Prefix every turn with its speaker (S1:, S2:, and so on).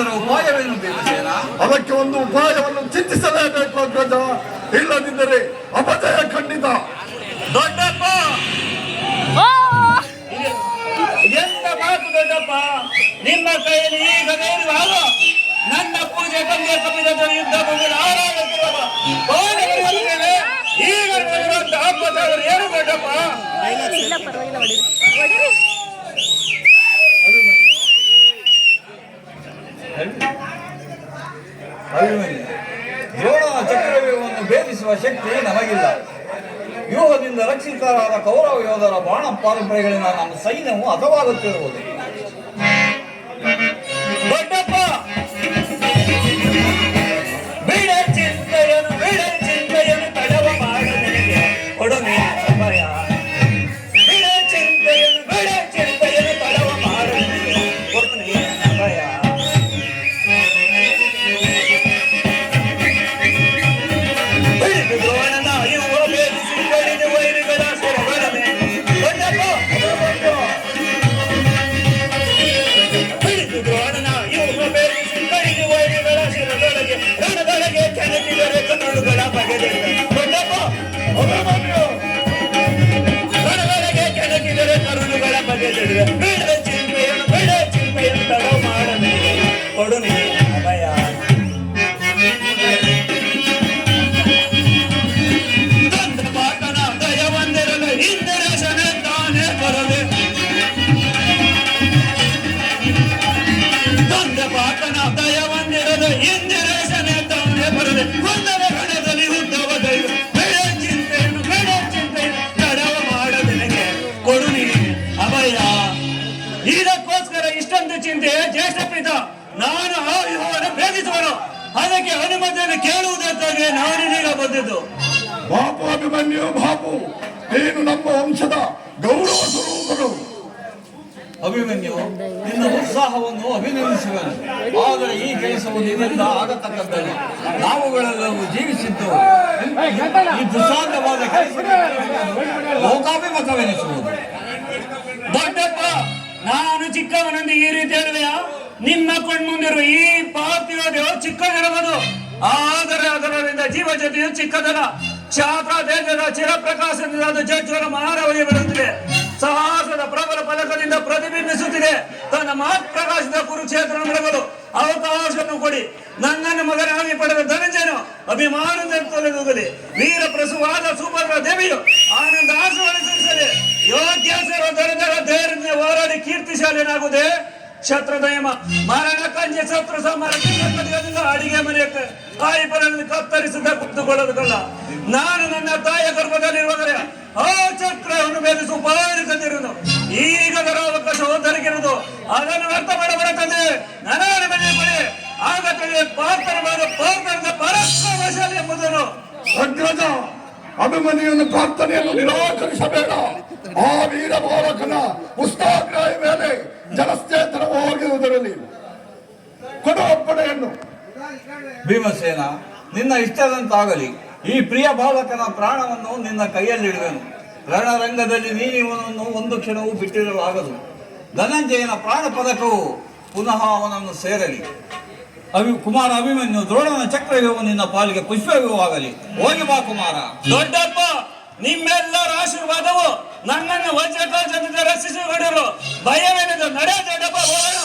S1: ಅದರ ಉಪಾಯವೇನು ಭೀಮಸೇನ?
S2: ಅದಕ್ಕೆ ಒಂದು ಉಪಾಯವನ್ನು ಚಿಂತಿಸಲೇಬೇಕು ಅಗ್ರಜ. ಇಲ್ಲದಿದ್ದರೆ ಅಪಜಯ ಖಂಡಿತ.
S3: ದೊಡ್ಡಪ್ಪ ಎಂತ ಮಾತು ದೊಡ್ಡಪ್ಪ, ನಿಮ್ಮ ಕೈಯಲ್ಲಿ ಈಗ ಧೈರ್ಯವಾಗ ನನ್ನ ಪೂಜೆ ತಂದೆ ಕಪಿದ ಯುದ್ಧ ಈಗ ಅಪ್ಪಸಾಗರು ಏನು ದೊಡ್ಡಪ್ಪ?
S1: ದ್ರೋಣನ ಚಕ್ರವ್ಯೂಹವನ್ನು ಭೇದಿಸುವ ಶಕ್ತಿ ನಮಗಿಲ್ಲ. ವ್ಯೂಹದಿಂದ ರಕ್ಷಿತರಾದ ಕೌರವ ಯೋಧರ ಬಾಣ ಪಾರಂಪರೆಗಳಿಂದ ನಮ್ಮ ಸೈನ್ಯವು ಹತವಾಗುತ್ತಿರುವುದು.
S3: ದೊಡ್ಡಪ್ಪ ಬಿಡ ಚಿಂತೆಯನ್ನು ತಡವ ಮಾಡ ನನಗೆ ಕೊಡುಗೆ ಸಮಯ. ಬಿಡ ಚಿಂತೆಯನ್ನು ತಡವ ಮಾಡ ನನಗೆ ಕೊಡುಗೆ ಸಮಯ. ದ್ರೋಣನ ಯುವ ಭೇದಿಸಿ ಕಡಿದ ವೈರಿಗಳ ಸೆರಗಡನೆ. ದೊಡ್ಡಪ್ಪ ದ್ರೋಣನ ಯುವ ಭೇದಿಸಿ ಕಡಿದ ವೈರಿಗಳ ಶಿರದೊಳಗೆ ರಣದೊಳಗೆ ಕೆಣಕಿದರೆ ಕಣ್ಣುಗಳ ಬಗೆದಿದೆ. ದೊಡ್ಡಪ್ಪ ರಣದೊಳಗೆ ಕೆಣಕಿದರೆ ಕರುಳುಗಳ ಬಗೆದಿದೆ. ಬಿಡ ಚಿಂತೆಯನ್ನು ತಡ ಮಾಡನೆ ಕೊಡು ನೀ ಅಭಯ. ಇದಕ್ಕೋಸ್ಕರ ಇಷ್ಟೊಂದು ಚಿಂತೆ ಜ್ಯೇಷ್ಠ ಪಿತ ನಾನು ಆ ವ್ಯೂಹವನ್ನು ಭೇದಿಸುವನು. ಅದಕ್ಕೆ ಅನುಮತಿಯನ್ನು ಕೇಳುವುದಕ್ಕಾಗಿ ನಾನಿದೀಗ ಬಂದಿದ್ದು.
S2: ಬಾಪು ಅಭಿಮನ್ಯು, ಬಾಪು ನೀನು ನಮ್ಮ ವಂಶದ ಗೌರವ ಸ್ವರೂಪರು.
S1: ಅಭಿಮನ್ಯು, ನಿನ್ನ ಉತ್ಸಾಹವನ್ನು ಅಭಿನಂದಿಸುವನು. ಆದರೆ ಈ ಕೆಲಸವು ನಿನ್ನಿಂದ ಆಗತಕ್ಕದ್ದಲ್ಲ. ನಾವುಗಳೆಲ್ಲವೂ ಜೀವಿಸಿದ್ದು ಈ ದುಸ್ಸಾಧ್ಯವಾದ ಕೆಲಸ ಲೋಕಾಭಿಮುಖವೆನಿಸುವುದು.
S3: ದೊಡ್ಡಪ್ಪ, ನಾನು ಚಿಕ್ಕವನಂದು ಈ ರೀತಿ ಹೇಳುವೆಯಾ? ನಿಮ್ಮ ಕಣ್ಮುಂದಿರುವ ಈ ಪಾರ್ಥಿವ ದೇಹ ಚಿಕ್ಕದಿರಬಹುದು, ಆದರೆ ಅದರಿಂದ ಜೀವ ಜೊತೆಯು ಚಿಕ್ಕದಲ್ಲ. ಕ್ಷಾತ್ರ ದೇಶದ ಚಿರಪ್ರಕಾಶದಿಂದ ಅದು ಜಜ್ವರ ಮಹಾರವಳಿ ಬರುತ್ತಿದೆ. ಸಾಹಸದ ಪ್ರಬಲ ಫಲಕದಿಂದ ಪ್ರತಿಬಿಂಬಿಸುತ್ತಿದೆ. ತನ್ನ ಮಹತ್ ಪ್ರಕಾಶದ ಕುರುಕ್ಷೇತ್ರ ಮರಗಳು ಅವಕಾಶವನ್ನು ಕೊಡಿ. ನನ್ನನ್ನು ಮಗನಾಗಿ ಪಡೆದ ಧನಂಜಯನು ಅಭಿಮಾನದಿಂದ ತೊಲಗುತ್ತದೆ. ವೀರ ಪ್ರಸುವಾದ ಸುಭದ್ರ ದೇವಿಯು ಆನಂದ ಆಶೀರ್ವದಿಸುತ್ತದೆ. ಯೋಗ್ಯ ದರದರ ಧೈರ್ಯ ಹೋರಾಡಿ ಕೀರ್ತಿಶಾಲಿನಾಗುವುದೇ ಕ್ಷತ್ರದಯಮ ಮರಣ ಕಂಜೆ ಶತ್ರು ಸಂಹಾರದಿಂದ ಅಡಿಗೆ ಮನೆಯ ತಾಯಿ ಪರನ್ನು ಕತ್ತರಿಸಿದ ಕುತ್ತುಕೊಳ್ಳೋದಲ್ಲ. ನಾನು ನನ್ನ ತಾಯಿಯ ಗರ್ಭದಲ್ಲಿರುವುದರೆ ಆ ಚಕ್ರವನ್ನು ಭೇದಿಸಿ ಉಪಾಯ ತಂದಿರುವುದು. ಈಗ ಅದರ ಅವಕಾಶ ದೊರಕಿರುವುದು. ಅದನ್ನು ವ್ಯರ್ಥ ಮಾಡಬಾರದೆ. ನನಗೆ ಬಳಿ ಆಗ ಪಾರ್ಥರದ ಪರಾಕ್ರಮಶಾಲಿ ಎಂಬುದನ್ನು.
S2: ಅಗ್ರಜ, ಅಭಿಮನ್ಯುವಿನ ಪ್ರಾರ್ಥನೆಯನ್ನು ನಿರಾಕರಿಸಬೇಡ. ಆ ವೀರ ಬಾಲಕನ ಪುಸ್ತಕಗಳ ಮೇಲೆ ಜಲಸ್ಥೇತನವಾಗಿರುವುದರಲ್ಲಿ ಕೊಡು ಅಪ್ಪಣೆಯನ್ನು.
S1: ಭೀಮಸೇನ, ನಿನ್ನ ಇಷ್ಟದಂತಾಗಲಿ. ಈ ಪ್ರಿಯ ಬಾಲಕನ ಪ್ರಾಣವನ್ನು ನಿನ್ನ ಕೈಯಲ್ಲಿಡುವೆನು. ರಣರಂಗದಲ್ಲಿ ನೀನಿವನನ್ನು ಒಂದು ಕ್ಷಣವೂ ಬಿಟ್ಟಿರಲಾಗದು. ಧನಂಜಯನ ಪ್ರಾಣ ಪದಕವು ಪುನಃ ಅವನನ್ನು ಸೇರಲಿ. ಕುಮಾರ ಅಭಿಮನ್ಯು, ದ್ರೋಣನ ಚಕ್ರವ್ಯೂಹವು ನಿನ್ನ ಪಾಲಿಗೆ ಪುಷ್ಪವ್ಯೂಹವಾಗಲಿ. ಹೋಗಿ ಬಾ ಕುಮಾರ.
S3: ದೊಡ್ಡಪ್ಪ, ನಿಮ್ಮೆಲ್ಲರ ಆಶೀರ್ವಾದವು ನನ್ನನ್ನು ವಜ್ರಕಾಂಚದಿಂದ ರಕ್ಷಿಸಿಕೊಂಡಿರು. ಭಯವೇನಿದೆ, ನಡೆ ದೊಡ್ಡಪ್ಪ, ಹೋಗೋಣ.